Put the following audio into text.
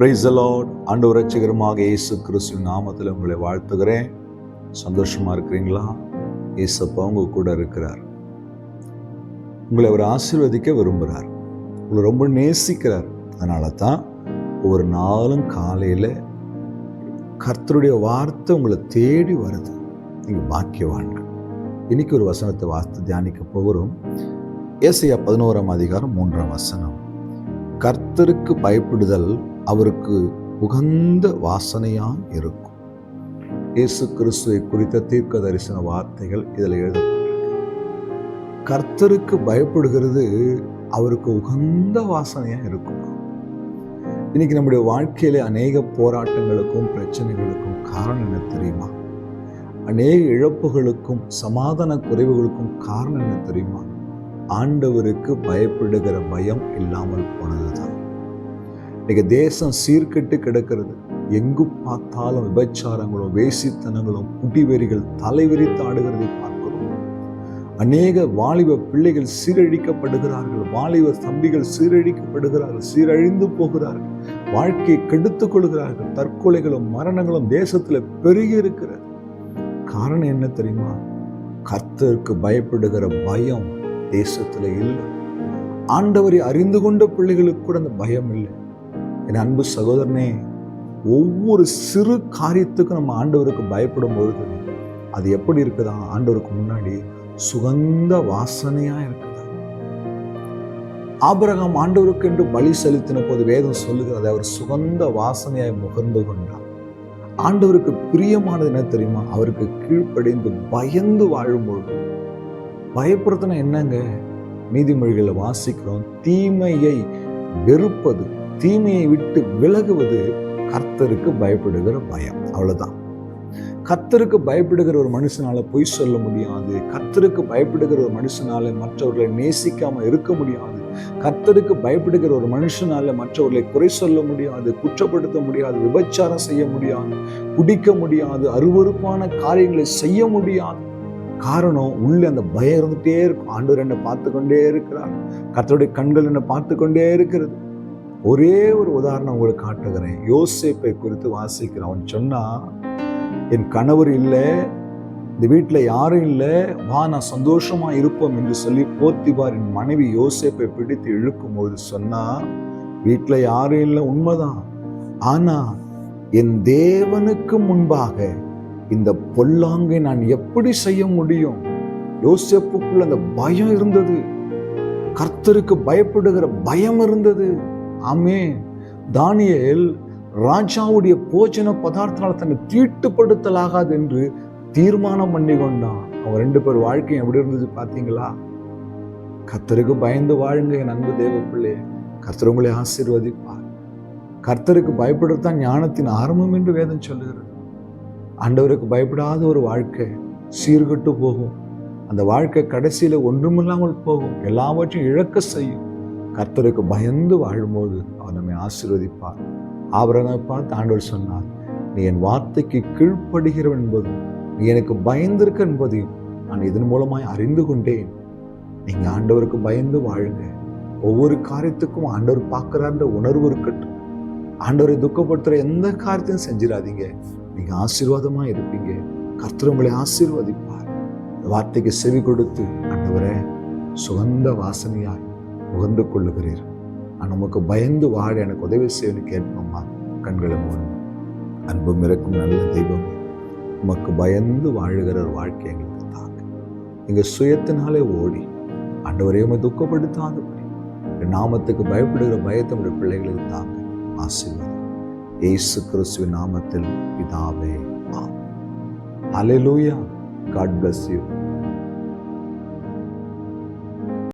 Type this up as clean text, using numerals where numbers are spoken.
Praise the Lord. ஆண்டவர் இரட்சகருமாக இயேசு கிறிஸ்துவின் நாமத்தில் உங்களை வாழ்த்துகிறேன். சந்தோஷமா இருக்கிறீங்களா? இயேசப்பா உங்க கூட இருக்கிறார். உங்களை அவர் ஆசீர்வதிக்க விரும்புகிறார். உங்களை ரொம்ப நேசிக்கிறார். அதனால தான் ஒவ்வொரு நாளும் காலையில் கர்த்தருடைய வார்த்தை உங்களை தேடி வருது. நீங்கள் பாக்கியவான்கள். இன்னைக்கு ஒரு வசனத்தை வார்த்தை தியானிக்க போகிறோம். ஏசாயா 11:3 கர்த்தருக்கு பயப்படுதல் அவருக்கு உகந்த வாசனையா இருக்கும். இயேசு கிறிஸ்துவை குறித்த தீர்க்க தரிசன வார்த்தைகள் இதில் எழுதப்பட்டிருக்கு. கர்த்தருக்கு பயப்படுகிறது அவருக்கு உகந்த வாசனையா இருக்கும். இன்னைக்கு நம்முடைய வாழ்க்கையில அநேக போராட்டங்களுக்கும் பிரச்சனைகளுக்கும் காரணம் என்ன தெரியுமா? அநேக இழப்புகளுக்கும் சமாதான குறைவுகளுக்கும் காரணம் என்ன தெரியுமா? ஆண்டவருக்கு பயப்படுகிற பயம் இல்லாமல் போனதுதான். இன்னைக்கு தேசம் சீர்கெட்டு கிடக்கிறது. எங்கு பார்த்தாலும் விபச்சாரங்களும் வேசித்தனங்களும் குடிவெறிகள் தலைவிரித்து ஆடுகிறதை பார்க்கிறோம். அநேக வாலிப பிள்ளைகள் சீரழிக்கப்படுகிறார்கள். வாலிப தம்பிகள் சீரழிக்கப்படுகிறார்கள், சீரழிந்து போகிறார்கள், வாழ்க்கையை கெடுத்துக் கொள்கிறார்கள். தற்கொலைகளும் மரணங்களும் தேசத்துல பெருகி இருக்கிறது. காரணம் என்ன தெரியுமா? கர்த்தருக்கு பயப்படுகிற பயம் தேசத்துல இல்லை. ஆண்டவரை அறிந்து கொண்ட பிள்ளைகளுக்கு கூட அந்த பயம் இல்லை. என் அன்பு சகோதரனே, ஒவ்வொரு சிறு காரியத்துக்கும் நம்ம ஆண்டவருக்கு பயப்படும் பொழுது அது எப்படி இருக்குதா? ஆண்டவருக்கு முன்னாடி சுகந்த வாசனையா இருக்குதா? ஆபிரகாம் ஆண்டவருக்கு என்று பலி செலுத்தின போது வேதம் சொல்லுகிறது, அவர் சுகந்த வாசனையாய் முகர்ந்து கொண்டார். ஆண்டவருக்கு பிரியமானது என்ன தெரியுமா? அவருக்கு கீழ்ப்படிந்து பயந்து வாழும்பொழுது. பயப்படுத்தினா என்னங்க? நீதிமொழிகளை வாசிக்கிறோம், தீமையை வெறுப்பது, தீமையை விட்டு விலகுவது கர்த்தருக்கு பயப்படுகிற பயம். அவ்வளவுதான். கர்த்தருக்கு பயப்படுகிற ஒரு மனுஷனால பொய் சொல்ல முடியாது. கர்த்தருக்கு பயப்படுகிற ஒரு மனுஷனால மற்றவர்களை நேசிக்காம இருக்க முடியாது. கர்த்தருக்கு பயப்படுகிற ஒரு மனுஷனால மற்றவர்களை குறை சொல்ல முடியாது, குற்றப்படுத்த முடியாது, விபச்சாரம் செய்ய முடியாது, குடிக்க முடியாது, அருவருப்பான காரியங்களை செய்ய முடியாது. காரணம், உள்ள அந்த பயம் இருந்துட்டே இருக்கும். ஆண்டவர் என்னை பார்த்து கொண்டே இருக்கிறார். கர்த்தருடைய கண்கள் என்னை பார்த்து கொண்டே இருக்கிறது. ஒரே ஒரு உதாரணம் உங்களுக்கு காட்டுகிறேன். யோசேப்பை குறித்து வாசிக்கிறேன். அவன் சொன்னா, என் கணவர் இல்லை, இந்த வீட்டில் யாரும் இல்லை, வா நான் சந்தோஷமா இருப்போம் என்று சொல்லி போத்திபாரின் மனைவி யோசேப்பை பிடித்து இழுக்கும் போது சொன்னா, வீட்டில் யாரும் இல்லை, உண்மைதான். ஆனா என் தேவனுக்கு முன்பாக இந்த பொல்லாங்கை நான் எப்படி செய்ய முடியும்? யோசேப்புக்குள்ள அந்த பயம் இருந்தது. கர்த்தருக்கு பயப்படுகிற பயம் இருந்தது. ஆமென். தானியேல் ராஜாவுடைய போஜன பதார்த்தத்தால் தன்னை தீட்டுப்படுத்தலாகாது என்று தீர்மானம் பண்ணி கொண்டான். அவங்க 2 பேர் வாழ்க்கை எப்படி இருந்தது பார்த்தீங்களா? கர்த்தருக்கு பயந்து வாழுங்க என் அன்பு தேவ பிள்ளை. கர்த்தர் உங்களை ஆசீர்வதிப்பார். கர்த்தருக்கு பயப்படுறதுதான் ஞானத்தின் ஆரம்பம் என்று வேதம் சொல்லுகிறது. ஆண்டவருக்கு பயப்படாத ஒரு வாழ்க்கை சீர்கட்டு போகும். அந்த வாழ்க்கை கடைசியில ஒன்றுமில்லாமல் போகும். எல்லாவற்றையும் இழக்க செய்யும். கர்த்தருக்கு பயந்து வாழும்போது அவர் நம்மை ஆசீர்வதிப்பார். ஆபிரகாமை பார்த்து ஆண்டவர் சொன்னார், நீ என் வார்த்தைக்கு கீழ்ப்படுகிறவன் என்பதும் நீ எனக்கு பயந்திருக்க என்பதையும் நான் இதன் மூலமாய் அறிந்து கொண்டேன். நீங்க ஆண்டவருக்கு பயந்து வாழுங்க. ஒவ்வொரு காரியத்துக்கும் ஆண்டவர் பார்க்கிறான்ற உணர்வு இருக்கட்டும். ஆண்டவரை துக்கப்படுத்துற எந்த காரியத்தையும் செஞ்சிடாதீங்க. நீங்க ஆசீர்வாதமா இருப்பீங்க. கர்த்தர் உங்களை ஆசீர்வதிப்பார். வார்த்தைக்கு செவி கொடுத்து, ஆண்டவரே சுகந்த வாசனையாய் உகந்து கொள்ளுகிறீர், நான் உமக்கு பயந்து வாழ எனக்கு உதவி செய்யணும்னு கேட்போம்மா. கண்களை மூடுங்க. அன்பும் இருக்கும் நல்ல தெய்வம், உமக்கு பயந்து வாழுகிற ஒரு வாழ்க்கை எங்களுக்கு தாங்க. எங்க சுயத்தினாலே ஓடி ஆண்டவரே உம்மை துக்கப்படுத்தாதபடி நாமத்துக்கு பயப்படுகிற பயத்தை உடைய பிள்ளைகளுக்கு தாங்க. ஆசீர்வாதம் இயேசு கிறிஸ்துவின் நாமத்தில் பிதாவே. ஆமென். ஹல்லேலூயா. God bless you.